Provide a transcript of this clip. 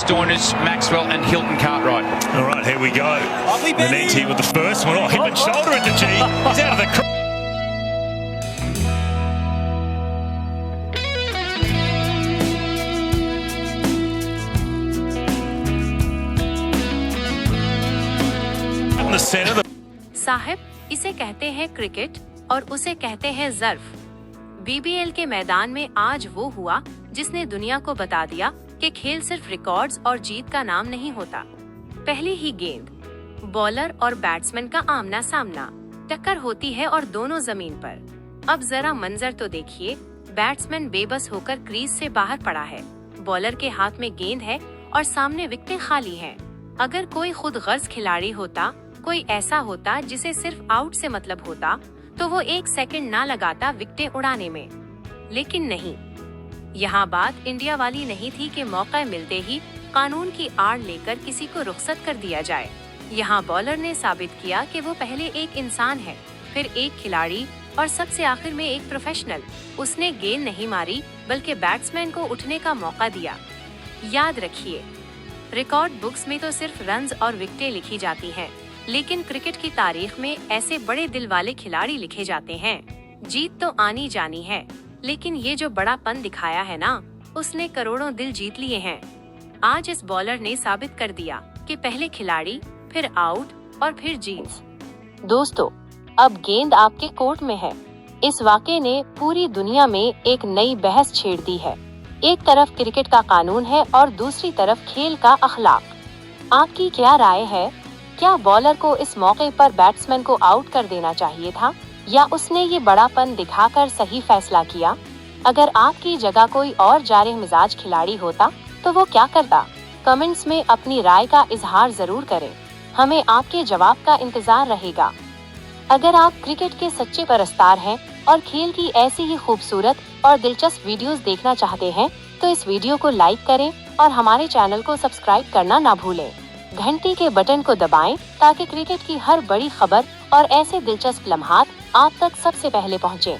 Stoinis, Maxwell and Hilton Cartwright. All right, here we go. Manenti with the first one. Oh, hip and shoulder into G. He's out of the cross. In the center. Sahib, इसे कहते हैं cricket और उसे कहते हैं ज़र्फ। BBL के मैदान में आज वो हुआ जिसने दुनिया को बता दिया कि खेल सिर्फ रिकॉर्ड्स और जीत का नाम नहीं होता। पहली ही गेंद, बॉलर और बैट्समैन का आमना सामना, टक्कर होती है और दोनों जमीन पर। अब जरा मंजर तो देखिए, बैट्समैन बेबस होकर क्रीज से बाहर पड़ा है, बॉलर के हाथ में गेंद है और सामने विकेटें खाली हैं। अगर कोई खुद गर्ज खिलाड़ी होता, कोई ऐसा होता जिसे सिर्फ आउट से मतलब होता, तो वो एक सेकंड ना लगाता विकेटें उड़ाने में। लेकिन नहीं, यहाँ बात इंडिया वाली नहीं थी कि मौका मिलते ही कानून की आड़ लेकर किसी को रुखसत कर दिया जाए। यहाँ बॉलर ने साबित किया कि वो पहले एक इंसान है, फिर एक खिलाड़ी और सबसे आखिर में एक प्रोफेशनल। उसने गेंद नहीं मारी बल्कि बैट्समैन को उठने का मौका दिया। याद रखिए, रिकॉर्ड बुक्स में तो सिर्फ रन्स और विकेटें लिखी जाती हैं, लेकिन क्रिकेट की तारीख में ऐसे बड़े दिल वाले खिलाड़ी लिखे जाते हैं। जीत तो आनी जानी है, लेकिन ये जो बड़ापन दिखाया है ना, उसने करोड़ों दिल जीत लिए हैं। आज इस बॉलर ने साबित कर दिया कि पहले खिलाड़ी, फिर आउट और फिर जीत। दोस्तों, अब गेंद आपके कोर्ट में है। इस वाक़े ने पूरी दुनिया में एक नई बहस छेड़ दी है। एक तरफ क्रिकेट का कानून है और दूसरी तरफ खेल का अखलाक। आपकी क्या राय है? क्या बॉलर को इस मौके पर बैट्समैन को आउट कर देना चाहिए था, या उसने ये बड़ापन दिखाकर सही फैसला किया? अगर आपकी जगह कोई और जारिह मिजाज खिलाड़ी होता तो वो क्या करता? कमेंट्स में अपनी राय का इजहार जरूर करें। हमें आपके जवाब का इंतजार रहेगा। अगर आप क्रिकेट के सच्चे परस्तार हैं और खेल की ऐसी ही खूबसूरत और दिलचस्प वीडियोस देखना चाहते हैं, तो इस वीडियो को लाइक करें और हमारे चैनल को सब्सक्राइब करना ना भूलें। घंटी के बटन को दबाएं ताकि क्रिकेट की हर बड़ी खबर और ऐसे दिलचस्प लम्हात आप तक सबसे पहले पहुंचे।